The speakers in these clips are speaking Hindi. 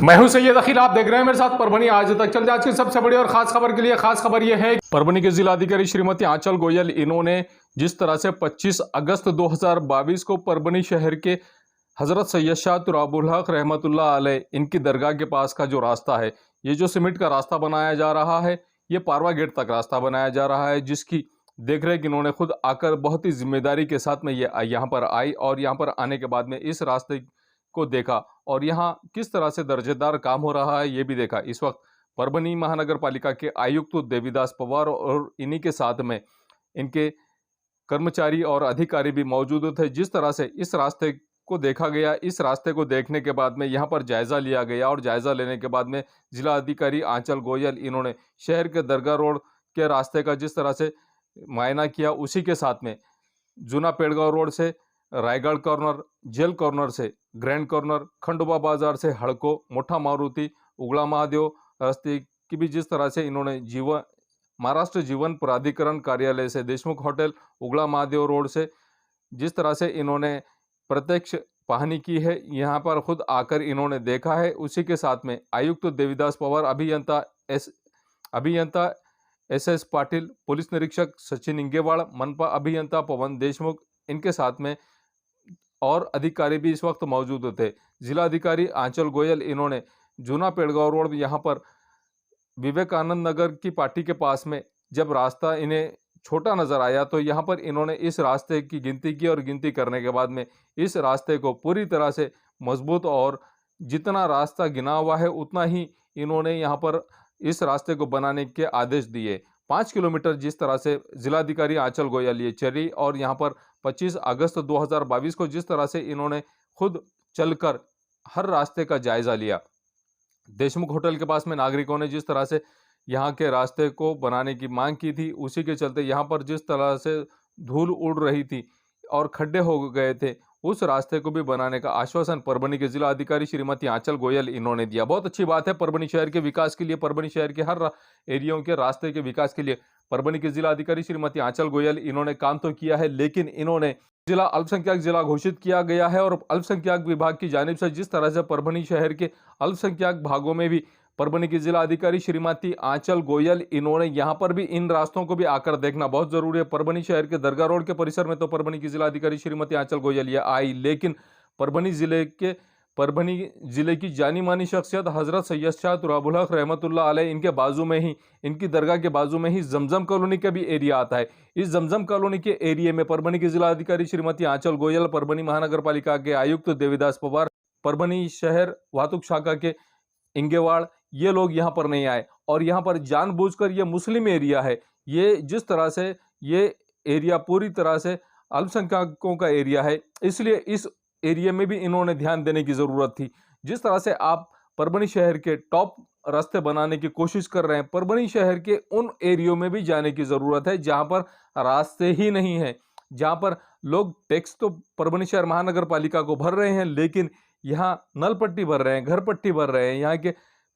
मैं हूं सैयद अखिल, आप देख रहे हैं मेरे साथ परभनी आज तक। चलते आज की सबसे बड़ी और खास खबर के लिए। खास खबर यह है, परभनी के जिलाधिकारी श्रीमती आंचल गोयल, इन्होंने जिस तरह से 25 अगस्त 2022 को परभनी शहर के हजरत सैयद शाह तुराबुल हक रहमतुल्लाह अलैह इनकी दरगाह के पास का जो रास्ता है, ये जो सीमेंट का रास्ता बनाया जा रहा है, ये पारवा गेट तक रास्ता बनाया जा रहा है, जिसकी देख रेख इन्होंने खुद आकर बहुत ही जिम्मेदारी के साथ में ये यहाँ पर आई और यहाँ पर आने के बाद में इस रास्ते को देखा और यहाँ किस तरह से दर्जेदार काम हो रहा है ये भी देखा। इस वक्त परभनी महानगर पालिका के आयुक्त देवीदास पवार और इन्हीं के साथ में इनके कर्मचारी और अधिकारी भी मौजूद थे। जिस तरह से इस रास्ते को देखा गया, इस रास्ते को देखने के बाद में यहाँ पर जायजा लिया गया और जायजा लेने के बाद में जिला अधिकारी आंचल गोयल इन्होंने शहर के दरगाह रोड के रास्ते का जिस तरह से मुआयना किया, उसी के साथ में जूना पेड़गांव रोड से रायगढ़ कॉर्नर, जेल कॉर्नर से ग्रैंड कॉर्नर, खंडोबा बाजार से हड़को, मोठा मारुति, उगला महादेव रास्ते की भी जिस तरह से इन्होंने महाराष्ट्र जीवन प्राधिकरण कार्यालय से देशमुख होटल, उगला महादेव रोड से जिस तरह से इन्होंने प्रत्यक्ष पहनी की है, यहाँ पर खुद आकर इन्होंने देखा है। उसी के साथ में आयुक्त देवीदास पवार, अभियंता एस पाटिल, पुलिस निरीक्षक सचिन इंगेवाड़, मनपा अभियंता पवन देशमुख, इनके साथ में और अधिकारी भी इस वक्त मौजूद थे। जिलाधिकारी आंचल गोयल इन्होंने जूना पेड़गांव रोड यहाँ पर विवेकानंद नगर की पार्टी के पास में जब रास्ता इन्हें छोटा नजर आया तो यहाँ पर इन्होंने इस रास्ते की गिनती की और गिनती करने के बाद में इस रास्ते को पूरी तरह से मजबूत और जितना रास्ता गिना हुआ है उतना ही इन्होंने यहाँ पर इस रास्ते को बनाने के आदेश दिए। 5 किलोमीटर जिस तरह से जिलाधिकारी आंचल गोयल ये चली और यहाँ पर 25 अगस्त 2022 को जिस तरह से इन्होंने खुद चलकर हर रास्ते का जायजा लिया। देशमुख होटल के पास में नागरिकों ने जिस तरह से यहाँ के रास्ते को बनाने की मांग की थी, उसी के चलते यहाँ पर जिस तरह से धूल उड़ रही थी और खड्डे हो गए थे, उस रास्ते को भी बनाने का आश्वासन परभनी के जिला अधिकारी श्रीमती आंचल गोयल इन्होंने दिया। बहुत अच्छी बात है परभनी शहर के विकास के लिए, परभनी शहर के हर एरियो के रास्ते के विकास के लिए परभनी के जिला अधिकारी श्रीमती आंचल गोयल इन्होंने काम तो किया है, लेकिन इन्होंने जिला अल्पसंख्यक जिला घोषित किया गया है और अल्पसंख्यक विभाग की जानिब से जिस तरह से परभनी शहर के अल्पसंख्यक भागों में भी परभनी की जिला अधिकारी श्रीमती आंचल गोयल इन्होंने यहाँ पर भी इन रास्तों को भी आकर देखना बहुत जरूरी है। परभनी शहर के दरगाह रोड के परिसर में तो परभनी की जिला अधिकारी श्रीमती आंचल गोयल ये आई, लेकिन परभनी जिले की जानी मानी शख्सियत हजरत सैयद शाह तुराबुल हक रहमतुल्लाह अलैह, इनके बाजू में ही, इनकी दरगाह के बाजू में ही जमजम कॉलोनी का भी एरिया आता है। इस जमजम कॉलोनी के एरिया में परभनी की जिला अधिकारी श्रीमती आंचल गोयल, परभनी महानगर पालिका के आयुक्त देवीदास पवार, परभनी शहर वाहतुक शाखा के इंगेवाड़, ये लोग यहाँ पर नहीं आए और यहाँ पर जानबूझकर ये मुस्लिम एरिया है, ये जिस तरह से ये एरिया पूरी तरह से अल्पसंख्यकों का एरिया है, इसलिए इस एरिया में भी इन्होंने ध्यान देने की जरूरत थी। जिस तरह से आप परभनी शहर के टॉप रास्ते बनाने की कोशिश कर रहे हैं, परभनी शहर के उन एरियो में भी जाने की जरूरत है जहां पर रास्ते ही नहीं है, जहां पर लोग टैक्स तो परभनी शहर महानगर पालिका को भर रहे हैं, लेकिन यहाँ नल पट्टी भर रहे हैं, घर पट्टी भर रहे हैं, यहाँ के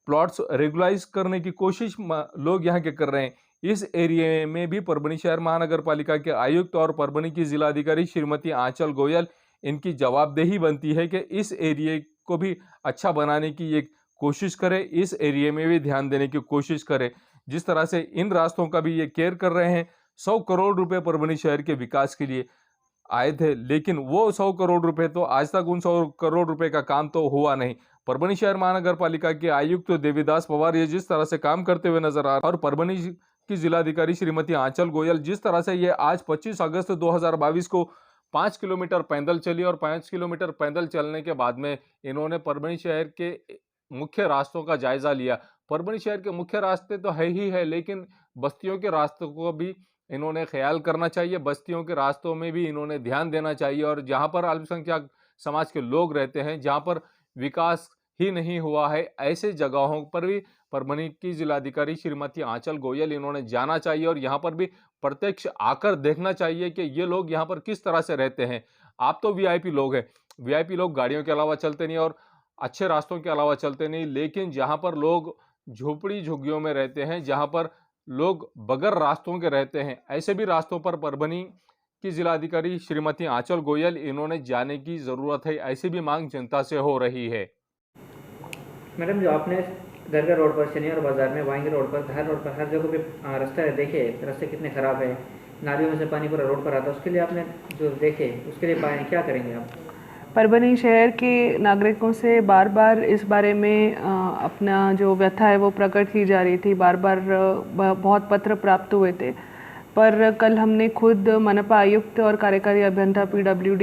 प्लॉट्स रेगुलाइज करने की कोशिश लोग यहाँ के कर रहे हैं। इस एरिया में भी परभनी शहर महानगर पालिका के आयुक्त और परभनी की जिला अधिकारी श्रीमती आंचल गोयल, इनकी जवाबदेही बनती है कि इस एरिया को भी अच्छा बनाने की एक कोशिश करें, इस एरिया में भी ध्यान देने की कोशिश करें। जिस तरह से इन रास्तों का भी ये केयर कर रहे हैं। 100 करोड़ रुपए परभनी शहर के विकास के लिए आए थे, लेकिन वो 100 करोड़ रुपए तो आज तक उन 100 करोड़ रुपए का काम तो हुआ नहीं। परभनी शहर महानगर पालिका के आयुक्त देवीदास पवार ये जिस तरह से काम करते हुए नजर आ रहे और परभनी की जिलाधिकारी श्रीमती आंचल गोयल जिस तरह से ये आज 25 अगस्त 2022 को 5 किलोमीटर पैदल चली और 5 किलोमीटर पैदल चलने के बाद में इन्होंने परभनी शहर के मुख्य रास्तों का जायजा लिया। परभनी शहर के मुख्य रास्ते तो है ही है, लेकिन बस्तियों के रास्तों को भी इन्होंने ख्याल करना चाहिए, बस्तियों के रास्तों में भी इन्होंने ध्यान देना चाहिए और जहां पर अल्पसंख्यक समाज के लोग रहते हैं, जहां पर विकास ही नहीं हुआ है, ऐसे जगहों पर भी परभनी की जिलाधिकारी श्रीमती आंचल गोयल इन्होंने जाना चाहिए और यहाँ पर भी प्रत्यक्ष आकर देखना चाहिए कि ये लोग यहाँ पर किस तरह से रहते हैं। आप तो वीआईपी लोग हैं, वीआईपी लोग गाड़ियों के अलावा चलते नहीं और अच्छे रास्तों के अलावा चलते नहीं, लेकिन जहाँ पर लोग झोपड़ी झुग्गियों में रहते हैं, जहाँ पर लोग बगैर रास्तों के रहते हैं, ऐसे भी रास्तों पर परभनी की जिलाधिकारी श्रीमती आंचल गोयल इन्होंने जाने की जरूरत है, ऐसी भी मांग जनता से हो रही है। मैडम, जो आपने दरगाह रोड पर, शनिवार बाजार में, वांगी रोड पर, धार रोड पर, हर जगह पे रास्ता देखे, रास्ते कितने ख़राब है, नालियों में से पानी पूरा रोड पर आता है, उसके लिए आपने जो देखे उसके लिए क्या करेंगे आप? परभनी शहर के नागरिकों से बार बार इस बारे में अपना जो व्यथा है वो प्रकट की जा रही थी। बार बार बहुत पत्र प्राप्त हुए थे, पर कल हमने खुद मनपा आयुक्त और कार्यकारी अभियंता PWD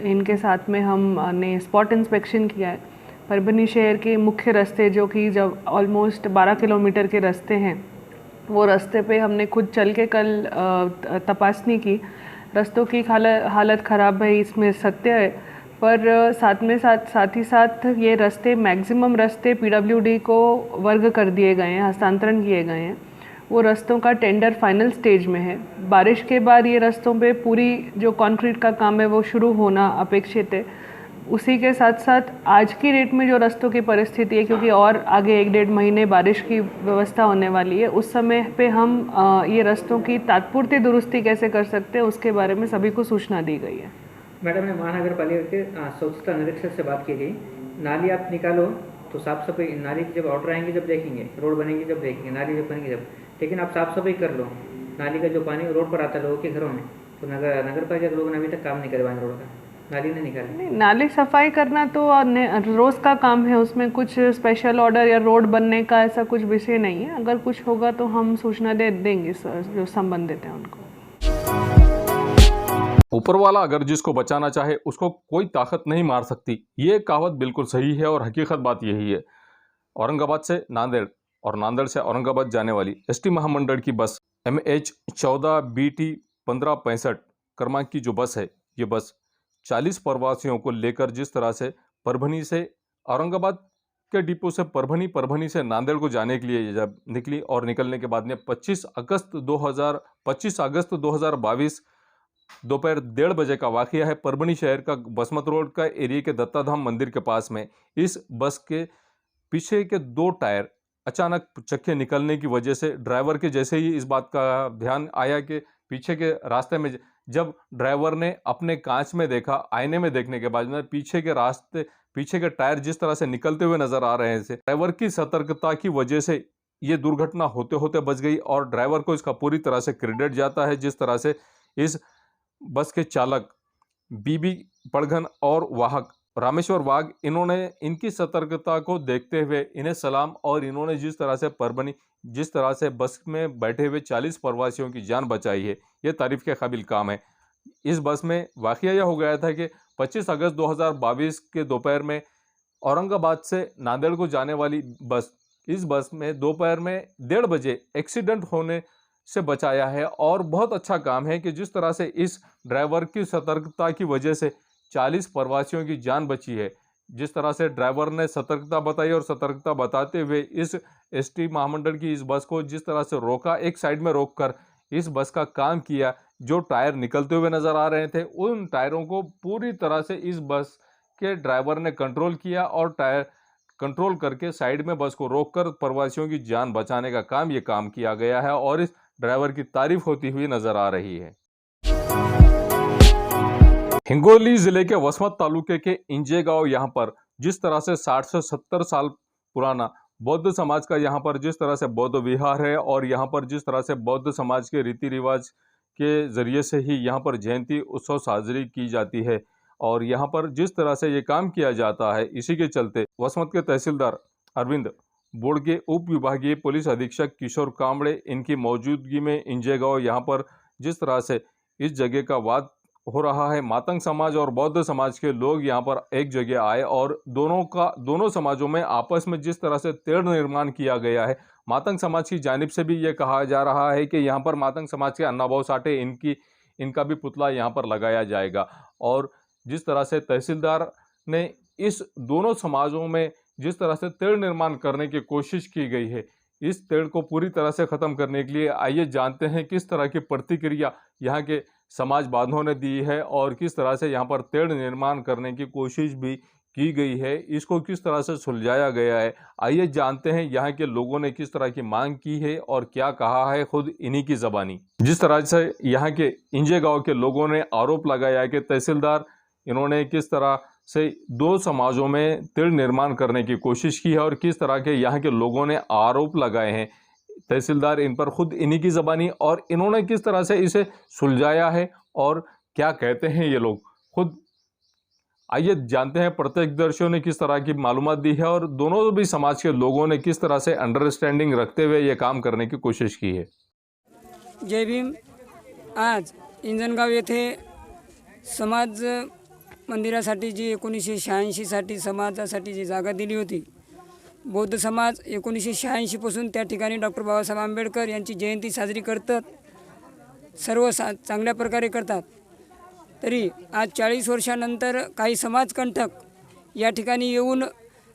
इनके साथ में हमने स्पॉट इंस्पेक्शन किया है। परभनी शहर के मुख्य रास्ते जो कि जब ऑलमोस्ट 12 किलोमीटर के रास्ते हैं, वो रास्ते पे हमने खुद चल के कल तपासनी की। रास्तों की हालत ख़राब है, इसमें सत्य है, पर साथ ही साथ ये रास्ते मैक्सिमम रास्ते PWD को वर्ग कर दिए गए हैं, हस्तांतरण किए गए हैं। वो रास्तों का टेंडर फाइनल स्टेज में है। बारिश के बाद ये रास्तों पे पूरी जो कंक्रीट का काम है वो शुरू होना अपेक्षित है। उसी के साथ साथ आज की डेट में जो रास्तों की परिस्थिति है, क्योंकि और आगे 1-1.5 महीने बारिश की व्यवस्था होने वाली है, उस समय पे हम ये रास्तों की तात्पुरती दुरुस्ती कैसे कर सकते हैं उसके बारे में सभी को सूचना दी गई है। मैडम ने महानगर पालिका के स्वच्छता निरीक्षक से बात की गई, नाली आप निकालो तो साफ़ सफाई, नाली जब ऑर्डर आएंगे जब देखेंगे, रोड बनेगी जब देखेंगे, नाली जब बनेगी जब, लेकिन आप साफ़ सफाई कर लो। नाली का जो पानी रोड पर आता है लोगों के घरों में, तो नगर पालिका के लोगों ने अभी तक काम नहीं करे, वांगी रोड का नाली नहीं निकाली। नहीं, नाली सफाई करना तो रोज़ का काम है, उसमें कुछ स्पेशल ऑर्डर या रोड बनने का ऐसा कुछ विषय नहीं है। अगर कुछ होगा तो हम सूचना देंगे जो संबंधित हैं उनको। ऊपर वाला अगर जिसको बचाना चाहे उसको कोई ताकत नहीं मार सकती, ये कहावत बिल्कुल सही है और हकीकत बात यही है। औरंगाबाद से नांदेड़ और नांदेड़ से औरंगाबाद जाने वाली ST महामंडल की बस MH14BT 1565 क्रमांक की जो बस है, ये बस 40 प्रवासियों को लेकर जिस तरह से परभनी से औरंगाबाद के डिपो से परभनी से नांदेड़ को जाने के लिए जब निकली और निकलने के बाद में 25 अगस्त 2022 दोपहर 1:30 बजे का वाकया है। परभनी शहर का बसमत रोड का एरिया के दत्ताधाम मंदिर के पास में इस बस के पीछे के 2 टायर अचानक चक्के निकलने की वजह से ड्राइवर के जैसे ही इस बात का ध्यान आया कि पीछे के रास्ते में, जब ड्राइवर ने अपने कांच में देखा, आईने में देखने के बाद में पीछे के टायर जिस तरह से निकलते हुए नजर आ रहे थे, ड्राइवर की सतर्कता की वजह से ये दुर्घटना होते होते बच गई और ड्राइवर को इसका पूरी तरह से क्रेडिट जाता है। जिस तरह से इस बस के चालक बीबी पड़घन और वाहक रामेश्वर वाघ, इन्होंने इनकी सतर्कता को देखते हुए इन्हें सलाम, और इन्होंने जिस तरह से बस में बैठे हुए 40 प्रवासियों की जान बचाई है, ये तारीफ के काबिल काम है। इस बस में वाकया यह हो गया था कि 25 अगस्त 2022 के दोपहर में औरंगाबाद से नांदेड़ को जाने वाली बस, इस बस में दोपहर में 1:30 बजे एक्सीडेंट होने से बचाया है। और बहुत अच्छा काम है कि जिस तरह से इस ड्राइवर की सतर्कता की वजह से 40 प्रवासियों की जान बची है। जिस तरह से ड्राइवर ने सतर्कता बताई और सतर्कता बताते हुए इस ST महामंडल की इस बस को जिस तरह से रोका, एक साइड में रोककर इस बस का काम किया, जो टायर निकलते हुए नजर आ रहे थे उन टायरों को पूरी तरह से इस बस के ड्राइवर ने कंट्रोल किया और टायर कंट्रोल करके साइड में बस को रोककर प्रवासियों की जान बचाने का काम ये काम किया गया है और इस ड्राइवर की तारीफ होती हुई नजर आ रही है। हिंगोली जिले के वसमत तालुके के इंजे गांव यहाँ पर जिस तरह से 60 से 70 साल पुराना बौद्ध समाज का यहाँ पर जिस तरह से बौद्ध विहार है और यहाँ पर जिस तरह से बौद्ध समाज के रीति रिवाज के जरिए से ही यहाँ पर जयंती उत्सव साजरी की जाती है और यहाँ पर जिस तरह से ये काम किया जाता है, इसी के चलते वसमत के तहसीलदार अरविंद, बोर्ड के उप विभागीय पुलिस अधीक्षक किशोर कांबड़े, इनकी मौजूदगी में इंजे गांव यहाँ पर जिस तरह से इस जगह का वाद हो रहा है, मातंग समाज और बौद्ध समाज के लोग यहाँ पर एक जगह आए और दोनों समाजों में आपस में जिस तरह से तेढ़ निर्माण किया गया है। मातंग समाज की जानिब से भी ये कहा जा रहा है कि यहाँ पर मातंग समाज के अन्नाभाऊ साठे इनका भी पुतला यहाँ पर लगाया जाएगा। और जिस तरह से तहसीलदार ने इस दोनों समाजों में जिस तरह से तेढ़ निर्माण करने की कोशिश की गई है, इस तेढ़ को पूरी तरह से ख़त्म करने के लिए आइए जानते हैं किस तरह की प्रतिक्रिया यहाँ के समाज बांधवों ने दी है और किस तरह से यहाँ पर तेढ़ निर्माण करने की कोशिश भी की गई है, इसको किस तरह से सुलझाया गया है। आइए जानते हैं यहाँ के लोगों ने किस तरह की मांग की है और क्या कहा है खुद इन्हीं की ज़बानी। जिस तरह से यहाँ के इंजे गांव के लोगों ने आरोप लगाया है कि तहसीलदार इन्होंने किस तरह से दो समाजों में तिल निर्माण करने की कोशिश की है और किस तरह के यहाँ के लोगों ने आरोप लगाए हैं तहसीलदार इन पर खुद इन्हीं की ज़बानी, और इन्होंने किस तरह से इसे सुलझाया है और क्या कहते हैं ये लोग खुद। आइए जानते हैं प्रत्यक्षदर्शियों ने किस तरह की मालूमात दी है और दोनों भी समाज के लोगों ने किस तरह से अंडरस्टँडिंग रखते हुए ये काम करने की कोशिश की है। जय भीम। आज इंजनगाव येथे समाज मंदिरासाठी जी 1986 साठी समाजासाठी जी जागा दिली होती, बौद्ध समाज 1986 पासून त्या ठिकाणी डॉक्टर बाबासाहेब आंबेडकर यांची जयंती साजरी करतात, सर्व चांगल्या प्रकारे करतात। तरी आज 40 वर्षानंतर काही समाजकंटक या ठिकाणी येऊन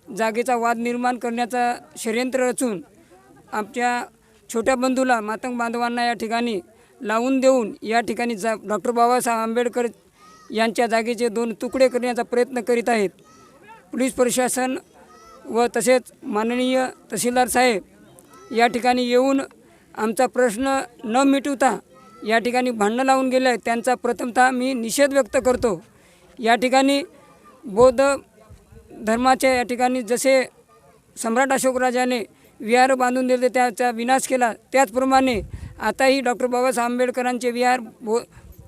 जागेचा वाद निर्माण करण्याचा षडयंत्र रचून आमच्या छोट्या बंधूला मातंग बांधवांना या ठिकाणी लावून देऊन या ठिकाणी डॉक्टर बाबासाहेब आंबेडकर यांच्या जागेचे 2 तुकडे करण्याचा प्रयत्न करीत आहेत। पोलीस प्रशासन व तसेच माननीय तहसीलदार साहेब या ठिकाणी येऊन आमचा प्रश्न न मिटवता या ठिकाणी भांडणं लावून गेले आहेत, त्यांचा प्रथमतः मी निषेध व्यक्त करतो। या ठिकाणी बौद्ध धर्माच्या या ठिकाणी जसे सम्राट अशोकराजाने विहार बांधून दिले त्याचा विनाश केला, त्याचप्रमाणे आताही डॉक्टर बाबासाहेब आंबेडकरांचे विहार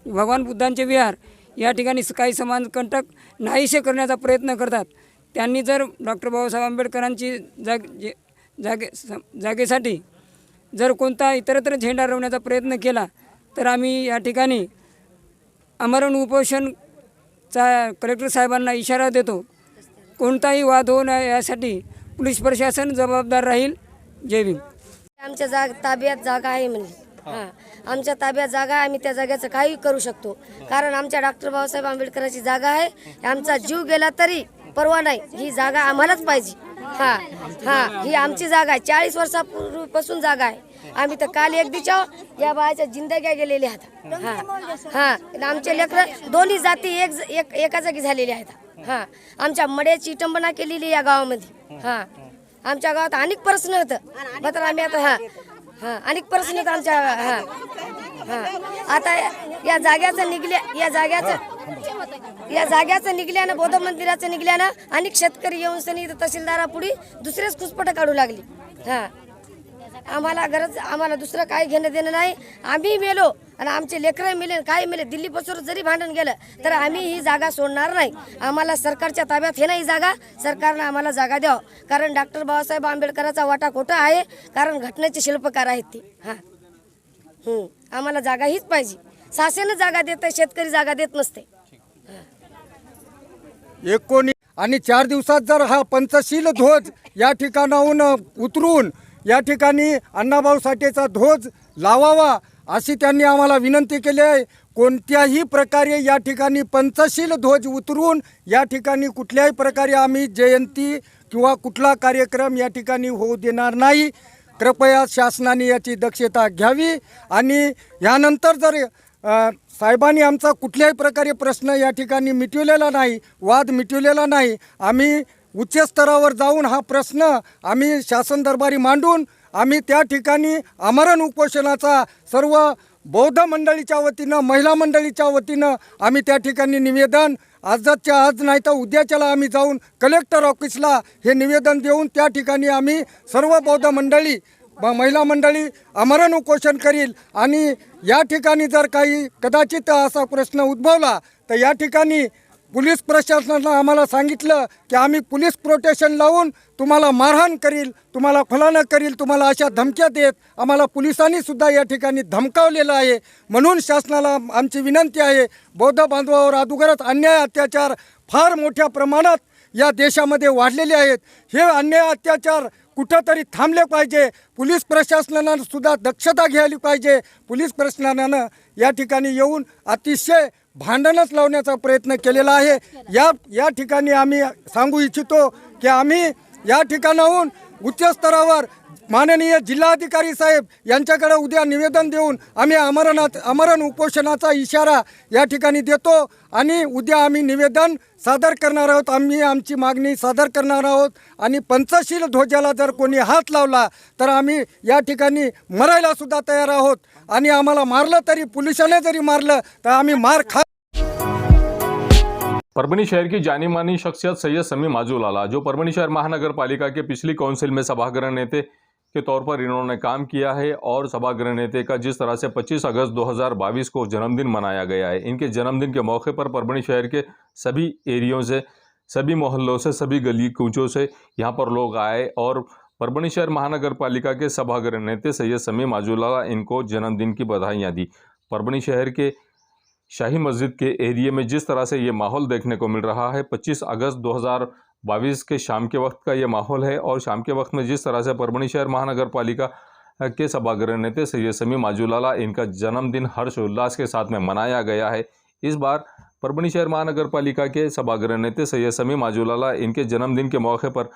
भगवान बुद्धांचे विहार या ठिकाणी काही समाजकंटक नाहीसे करण्याचा प्रयत्न करतात। त्यांनी जर डॉक्टर बाबासाहेब आंबेडकरांची जागेसाठी जर कोणता इतरत्र झेंडा रोवण्याचा प्रयत्न केला तर आम्ही या ठिकाणी आमरण उपोषणचा कलेक्टर साहेबांना इशारा देतो। कोणताही वाद होऊ नये यासाठी पोलीस प्रशासन जबाबदार राहील। जय भीम। आमच्या ताब्यात जागा आहे म्हणजे हां, आमच्या ताब्यात जागा आहे, आम्ही त्या जागेचं काही करू शकतो, कारण आमच्या डॉक्टर बाबासाहेब आंबेडकरांची जागा आहे। आमचा जीव गेला तरी परवा नाही, ही जागा आम्हालाच पाहिजे। हां हां, ही आमची जागा आहे, 40 वर्षापूर्वीपासून जागा आहे। आम्ही तर काल एक दिवसा या बायाच्या जिंदग्या गेलेल्या आहेत। हां हां, आमचे लेकरं दोन्ही जाती एका जागी झालेल्या आहेत। हां, आमच्या मड्याची विटंबना केलेली या गावामध्ये। हां, आमच्या गावात अनेक प्रश्न होतं, मात्र आम्ही आता हां हां अनेक प्रश्न होतं आमच्या। हां हां, आता या जाग्याचं निघल्यानं बौद्ध मंदिराचं निघल्यानं अनेक शेतकरी येऊन सनी तहसीलदारापुढे दुसरेच खुसपट काढू लागली। हां, आम्हाला दुसरं काही घेणं देणं नाही। आम्ही मेलो आणि आमचे लेकरं मेले, काय मेले, दिल्लीपासून जरी भांडण गेलं तर आम्ही ही जागा सोडणार नाही। आम्हाला सरकारच्या ताब्यात हे नाही जागा, सरकारनं आम्हाला जागा द्यावं, कारण डॉक्टर बाबासाहेब आंबेडकरांचा वाटा खोटा आहे, कारण घटनेचे शिल्पकार आहेत ते। हां आम्हाला जागा हीच पाहिजे, शासन जागा देतं, शेतकरी जागा देत नसते। आणि 4 दिवसात जर हा पंचशील ध्वज या ठिकाणाहून उतरून या ठिकाणी अण्णाभाऊ साठेचा ध्वज लावावा अशी त्यांनी आम्हाला विनंती केली आहे। कोणत्याही प्रकारे या ठिकाणी पंचशील ध्वज उतरून या ठिकाणी कुठल्याही प्रकारे आम्ही जयंती किंवा कुठला कार्यक्रम या ठिकाणी होऊ देणार नाही। कृपया शासनाने याची दक्षता घ्यावी आणि यानंतर जर साहेबांनी आमचा कुठल्याही प्रकारे प्रश्न या ठिकाणी मिटवलेला नाही, वाद मिटवलेला नाही, आम्ही उच्च स्तरावर जाऊन हा प्रश्न आम्ही शासन दरबारी मांडून आम्ही त्या ठिकाणी आमरण उपोषणाचा सर्व बौद्ध मंडळीच्या वतीनं, महिला मंडळीच्या वतीनं आम्ही त्या ठिकाणी निवेदन आजच्या आज नाही तर उद्याच्याला आम्ही जाऊन कलेक्टर ऑफिसला हे निवेदन देऊन त्या ठिकाणी आम्ही सर्व बौद्ध मंडळी महिला मंडळी आमरण उपोषण करील। आणि या ठिकाणी जर काही कदाचित असा प्रश्न उद्भवला तर या ठिकाणी पोलीस प्रशासनानं आम्हाला सांगितलं की आम्ही पोलीस प्रोटेक्शन लावून तुम्हाला मारहाण करील, तुम्हाला फलाना करील, तुम्हाला अशा धमक्या देत आम्हाला पोलिसांनी सुद्धा या ठिकाणी धमकावलेलं आहे। म्हणून शासनाला आमची विनंती आहे, बौद्ध बांधवावर अगोदरच अन्याय अत्याचार फार मोठ्या प्रमाणात या देशामध्ये वाढलेले आहेत, हे अन्याय अत्याचार कुठंतरी थांबले पाहिजे। पोलीस प्रशासनानं सुद्धा दक्षता घ्यायला पाहिजे। पोलीस प्रशासनानं या ठिकाणी येऊन अतिशय भांडणच लावण्याचा प्रयत्न केलेला आहे। या ठिकाणी आम्ही सांगू इच्छितो की आम्ही या ठिकाणाहून उच्च स्तरावर माननीय जिल्हाधिकारी साहेब यांच्याकडे उद्या निवेदन देऊन आम्ही आमरण उपोषणाचा इशारा या ठिकाणी देतो आणि उद्या आम्ही निवेदन सादर करणार आहोत, आम्ही आमची मागणी सादर करणार आहोत। आणि पंचशील ध्वजाला जर कोणी हात लावला तर आम्ही या ठिकाणी मरायला सुद्धा तयार आहोत आणि आम्हाला मारलं तरी, पोलिसाने जरी मारलं तर आम्ही मार खा परभनी शहर की जानी मानी शख्सियत सैयद समी माजूलाला, जो परभनी शहर महानगर पालिका के पिछली काउंसिल में सभागृह नेता के तौर पर इन्होंने काम किया है और सभागृह नेता का जिस तरह से 25 अगस्त 2022 को जन्मदिन मनाया गया है, इनके जन्मदिन के मौके पर परभनी शहर के सभी एरियो से, सभी मोहल्लों से, सभी गली कूचों से यहाँ पर लोग आए और परभनी शहर महानगर पालिका के सभागृह नेता सैयद समी माजूलाला इनको जन्मदिन की बधाइयाँ दी। परभनी शहर के शाही मस्जिद के एरिया में जिस तरह से ये माहौल देखने को मिल रहा है, 25 अगस्त 2022 के शाम के वक्त का ये माहौल है और शाम के वक्त में जिस तरह से परभनी शहर महानगर पालिका के सभागृह नेता सैयद समी माजूलाला इनका जन्मदिन हर्षोल्लास के साथ में मनाया गया है। इस बार परभनी शहर महानगर पालिका के सभागृह नेता सैयद समी माजूलाला इनके जन्मदिन के मौके पर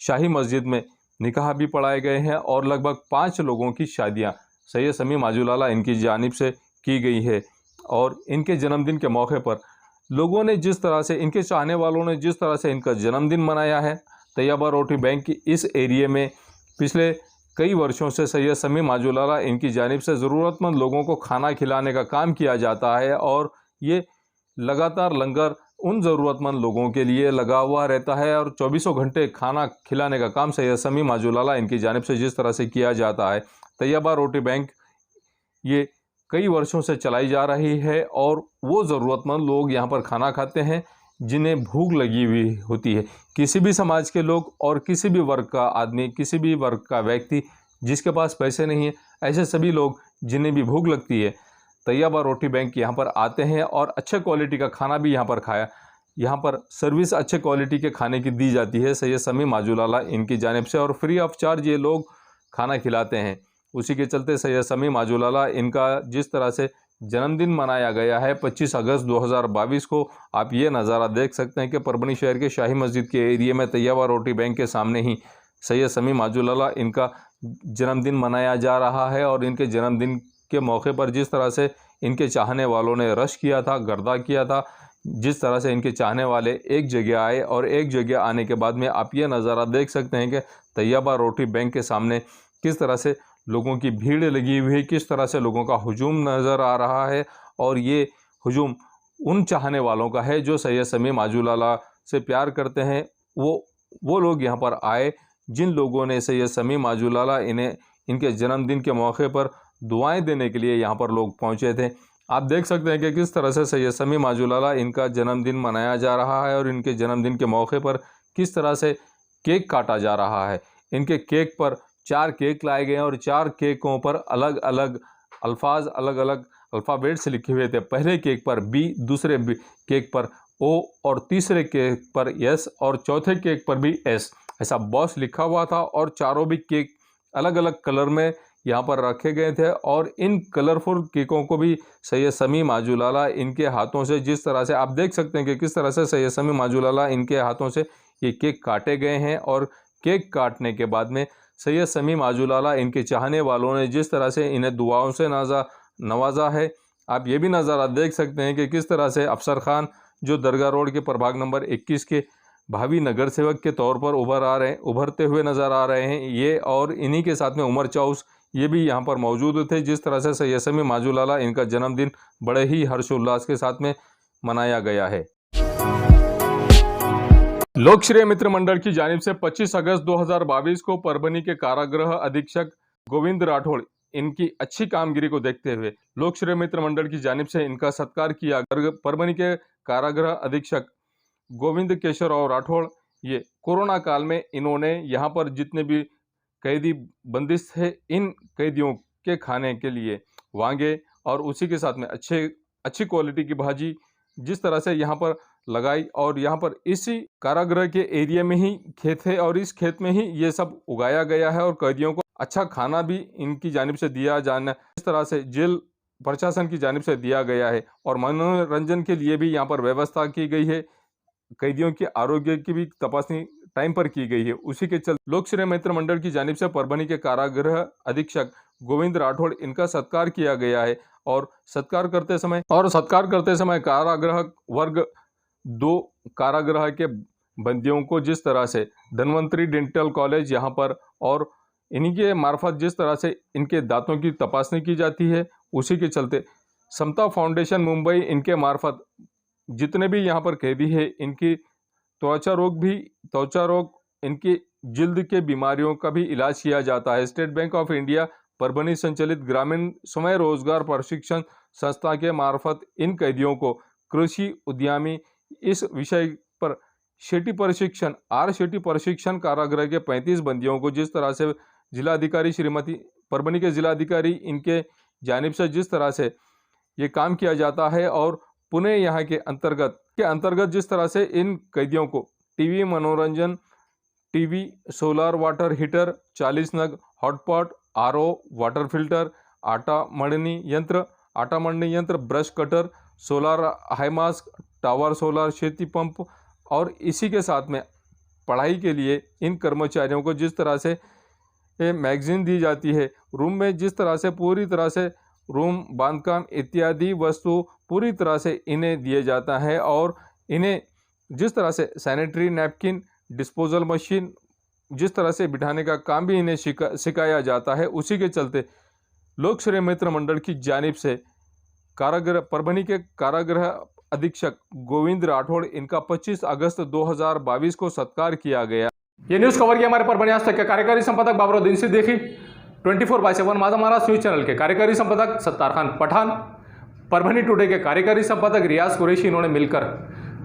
शाही मस्जिद में निकाह भी पढ़ाए गए हैं और लगभग 5 लोगों की शादियाँ सैयद समी माजूलाला इनकी जानिब से की गई है। और इनके जन्मदिन के मौके पर लोगों ने जिस तरह से, इनके चाहने वालों ने जिस तरह से इनका जन्मदिन मनाया है, तैयबा रोटी बैंक की इस एरिए में पिछले कई वर्षों से सैयद समी माजूलाला इनकी जानिब से ज़रूरतमंद लोगों को खाना खिलाने का काम किया जाता है और ये लगातार लंगर उन ज़रूरतमंद लोगों के लिए लगा हुआ रहता है और 24 घंटे खाना खिलाने का काम सैयद समी माजूलाला इनकी जानिब से जिस तरह से किया जाता है। तैयबा रोटी बैंक ये कई वर्षों से चलाई जा रही है और वो ज़रूरतमंद लोग यहाँ पर खाना खाते हैं जिन्हें भूख लगी हुई होती है। किसी भी समाज के लोग और किसी भी वर्ग का आदमी, किसी भी वर्ग का व्यक्ति जिसके पास पैसे नहीं है, ऐसे सभी लोग जिन्हें भी भूख लगती है, तैयबा रोटी बैंक यहाँ पर आते हैं और अच्छे क्वालिटी का खाना भी यहाँ पर खाया। यहाँ पर सर्विस अच्छे क्वालिटी के खाने की दी जाती है सैयद समी माजूलाला इनकी जानिब से और फ्री ऑफ चार्ज ये लोग खाना खिलाते हैं। उसी के चलते सैयद समी माजूलाला इनका जिस तरह से जन्मदिन मनाया गया है 25 अगस्त 2022 को, आप ये नज़ारा देख सकते हैं कि परभनी शहर के शाही मस्जिद के एरिए में तैयबा रोटी बैंक के सामने ही सैयद समी माजूलाला इनका जन्मदिन मनाया जा रहा है। और इनके जन्मदिन के मौके पर जिस तरह से इनके चाहने वालों ने रश किया था, गर्दा किया था, जिस तरह से इनके चाहने वाले एक जगह आए और एक जगह आने के बाद में आप ये नज़ारा देख सकते हैं कि तैयबा रोटी बैंक के सामने किस तरह से लोगों की भीड़ लगी हुई है, किस तरह से लोगों का हुजूम नज़र आ रहा है। और ये हुजूम उन चाहने वालों का है जो सैयद समी माजूलाला से प्यार करते हैं। वो लोग यहाँ पर आए जिन लोगों ने सैयद समी माजूलाला इन्हें इनके जन्मदिन के मौके पर दुआएं देने के लिए यहाँ पर लोग पहुँचे थे। आप देख सकते हैं कि किस तरह से सैयद समी माजूलाला इनका जन्मदिन मनाया जा रहा है और इनके जन्मदिन के मौके पर किस तरह से केक काटा जा रहा है। इनके केक पर 4 केक लाए गए हैं और 4 केकों पर अलग अलग अल्फाज, अलग अलग अल्फ़ाबेट से लिखे हुए थे। पहले केक पर बी, दूसरे केक पर ओ और तीसरे केक पर एस और चौथे केक पर भी एस, ऐसा बॉस लिखा हुआ था। और चारों भी केक अलग अलग कलर में यहाँ पर रखे गए थे और इन कलरफुल केकों को भी सैयद समी माजूलाला इनके हाथों से, जिस तरह से आप देख सकते हैं कि किस तरह से सैयद समी माजूलाला इनके हाथों से ये केक काटे गए हैं। और केक काटने के बाद में सैयद समी माजूलाला इनके चाहने वालों ने जिस तरह से इन्हें दुआओं से नवाजा है, आप ये भी नज़ारा देख सकते हैं कि किस तरह से अफसर खान जो दरगाह रोड के प्रभाग नंबर 21 के भावी नगर सेवक के तौर पर उभरते हुए नज़र आ रहे हैं ये, और इन्हीं के साथ में उमर चाउस ये भी यहाँ पर मौजूद थे। जिस तरह से सैयद समी माजूलाला इनका जन्मदिन बड़े ही हर्षोल्लास के साथ में मनाया गया है। लोकश्रेय मित्र मंडल की जानिब से 25 अगस्त 2022 को परभनी के कारागृह अधीक्षक गोविंद राठौड़ इनकी अच्छी कामगिरी को देखते हुए लोकश्रेय मित्र मंडल की जानिब से इनका सत्कार किया। परभनी के कारागृह अधीक्षक गोविंद केशवराव राठौड़ ये कोरोना काल में इन्होंने यहाँ पर जितने भी कैदी बंदिश थे, इन कैदियों के खाने के लिए वांगे और उसी के साथ में अच्छी क्वालिटी की भाजी जिस तरह से यहाँ पर लगाई। और यहाँ पर इसी कारागृह के एरिया में ही खेत है और इस खेत में ही ये सब उगाया गया है और कैदियों को अच्छा खाना भी इनकी जानिब से दिया जाना, इस तरह से जेल प्रशासन की जानिब से दिया गया है। और मनोरंजन के लिए भी यहाँ पर व्यवस्था की गई है, कैदियों के आरोग्य की भी तपासनी टाइम पर की गई है। उसी के चलते लोकश्रेय मित्र मंडल की जानिब से परभनी के कारागृह अधीक्षक गोविंद राठौड़ इनका सत्कार किया गया है। और सत्कार करते समय कारागृह वर्ग 2 कारागृह के बंदियों को जिस तरह से धन्वंतरी डेंटल कॉलेज यहाँ पर और इन्हीं के मार्फत जिस तरह से इनके दांतों की तपासनी की जाती है, उसी के चलते समता फाउंडेशन मुंबई इनके मार्फत जितने भी यहाँ पर कैदी है इनकी त्वचा रोग, इनकी जल्द के बीमारियों का भी इलाज किया जाता है। State bank of India Parbhani संचालित ग्रामीण स्वयं रोजगार प्रशिक्षण संस्था के मार्फत इन कैदियों को कृषि उद्यमी इस विषय पर शेटी प्रशिक्षण कारागृह के 35 बंदियों को जिस तरह से जिलाधिकारी श्रीमती परभनी के जिलाधिकारी इनके जानिब से जिस तरह से ये काम किया जाता है और पुणे यहाँ के अंतर्गत जिस तरह से इन कैदियों को टीवी मनोरंजन, टीवी, सोलर वाटर हीटर, 40 नग हॉटपॉट, आरओ, वाटर फिल्टर, आटा मळणी यंत्र, brush cutter, solar high mask, tower solar खेती पंप और इसी के साथ में पढ़ाई के लिए इन कर्मचारियों को जिस तरह से मैगजीन दी जाती है, रूम में जिस तरह से पूरी तरह से रूम बांधकाम इत्यादि वस्तु पूरी तरह से इन्हें दिए जाता है और इन्हें जिस तरह से सैनिटरी नैपकिन, डिस्पोजल मशीन जिस तरह से बिठाने का काम भी इन्हें सिखाया जाता है। उसी के चलते लोक श्रेय मित्र मंडल की जानिब से परभनी के कारागृह अधीक्षक गोविंद राठौड़ इनका 25 अगस्त 2022 को सत्कार किया गया। ये न्यूज़ कवर किया हमारे परभनी आज तक के कार्यकारी संपादक बाबुद्दीन सिद्दीकी, 24/7 माझा महाराष्ट्र न्यूज़ चैनल के कार्यकारी संपादक सत्तार खान पठान, परभनी टुडे के कार्यकारी संपादक रियाज कुरैशी, इन्होंने मिलकर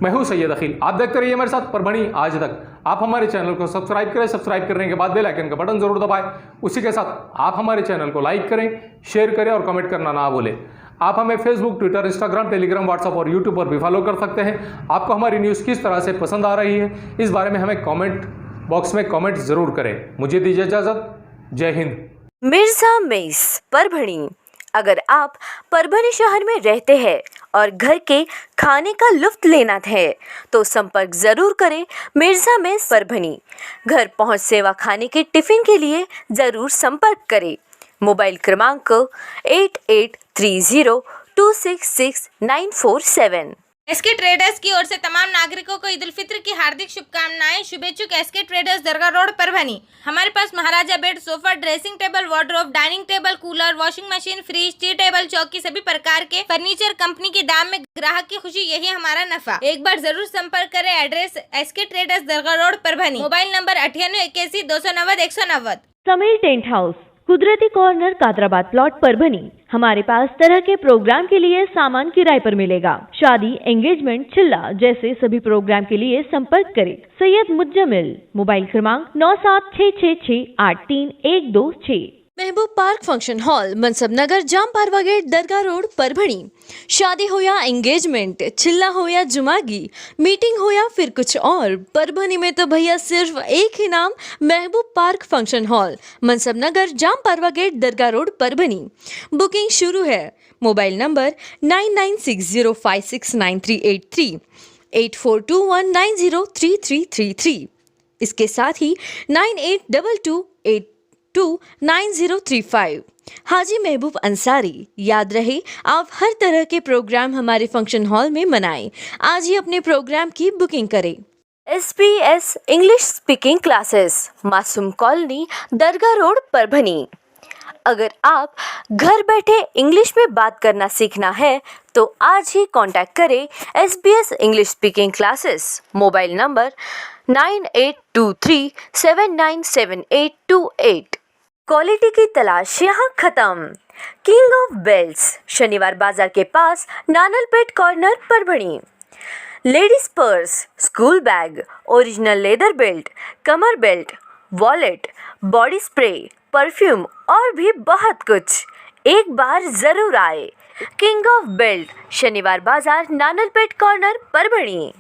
मैं हूं सैयद अखिल। आप देखते रहिए मेरे साथ परभनी आज तक। आप हमारे चैनल को सब्सक्राइब करें, सब्सक्राइब करने के बाद बेल आइकन का बटन जरूर दबाएं। उसी के साथ आप हमारे चैनल को लाइक करें, शेयर करें और कमेंट करना ना भूलें। आप हमें Facebook, Twitter, Instagram, Telegram, WhatsApp और यूट्यूब पर भी फॉलो कर सकते हैं। आपको हमारी न्यूज़ किस तरह से पसंद आ रही है इस बारे में हमें कॉमेंट बॉक्स में कॉमेंट जरूर करें। मुझे दीजिए इजाजत। जय हिंद। मिर्जा मेस परभणी। अगर आप परभनी शहर में रहते हैं और घर के खाने का लुत्फ लेना है तो संपर्क जरूर करें मिर्जा मेस परभनी। घर पहुंच सेवा खाने के टिफिन के लिए जरूर संपर्क करें। मोबाइल क्रमांक 8830266947। एसके ट्रेडर्स की ओर से तमाम नागरिकों को ईद उल फित्र की हार्दिक शुभकामनाएं। शुभेच्छुक एसके ट्रेडर्स दरगाह रोड परभनी। हमारे पास Maharaja bed, sofa, dressing table, wardrobe, dining table, cooler, washing machine, fridge, tea table, चौकी सभी प्रकार के फर्नीचर कंपनी के दाम में ग्राहक की खुशी, यही हमारा नफा। एक बार जरूर संपर्क करें। एड्रेस एसके ट्रेडर्स दरगाह road Parbhani. Mobile number 9881 Sameer tent house, Kudrati corner, Kadrabad plot, Parbhani. हमारे पास तरह के प्रोग्राम के लिए सामान किराए पर मिलेगा। शादी, एंगेजमेंट, चिल्ला जैसे सभी प्रोग्राम के लिए संपर्क करें। सैयद मुज्जमिल। मोबाइल क्रमांक 9766683126। महबूब पार्क फंक्शन हॉल, मनसब नगर, जाम पारवा गेट, दरगाह रोड परभणी। शादी हो या एंगेजमेंट, चिल्ला हो या जुमागी, मीटिंग हो या फिर कुछ और, परभनी में तो भैया सिर्फ एक ही नाम, महबूब पार्क फंक्शन हॉल, मनसब नगर, जाम पारवा गेट, दरगाह रोड परभनी। बुकिंग शुरू है। Mobile number 9960569383, 8421903333। इसके साथ ही 9822829035। हाजी महबूब अंसारी। याद रहे, आप हर तरह के प्रोग्राम हमारे फंक्शन हॉल में मनाएं। आज ही अपने प्रोग्राम की बुकिंग करें। SBS इंग्लिश स्पीकिंग क्लासेस, मासूम कॉलोनी, दरगाह रोड परभनी। अगर आप घर बैठे इंग्लिश में बात करना सीखना है तो आज ही कांटेक्ट करें SBS English speaking classes. Mobile number 9823797828। Quality की तलाश यहाँ खत्म। King of belts, Shaniwar Bazar के पास, Nanalpeth corner Parbhani. Ladies purse, school bag, original leather belt, कमर belt, wallet, body spray, perfume और भी बहुत कुछ। एक बार जरूर आए। किंग ऑफ बेल्ट, शनिवार बाजार, नानलपेट कॉर्नर परभणी।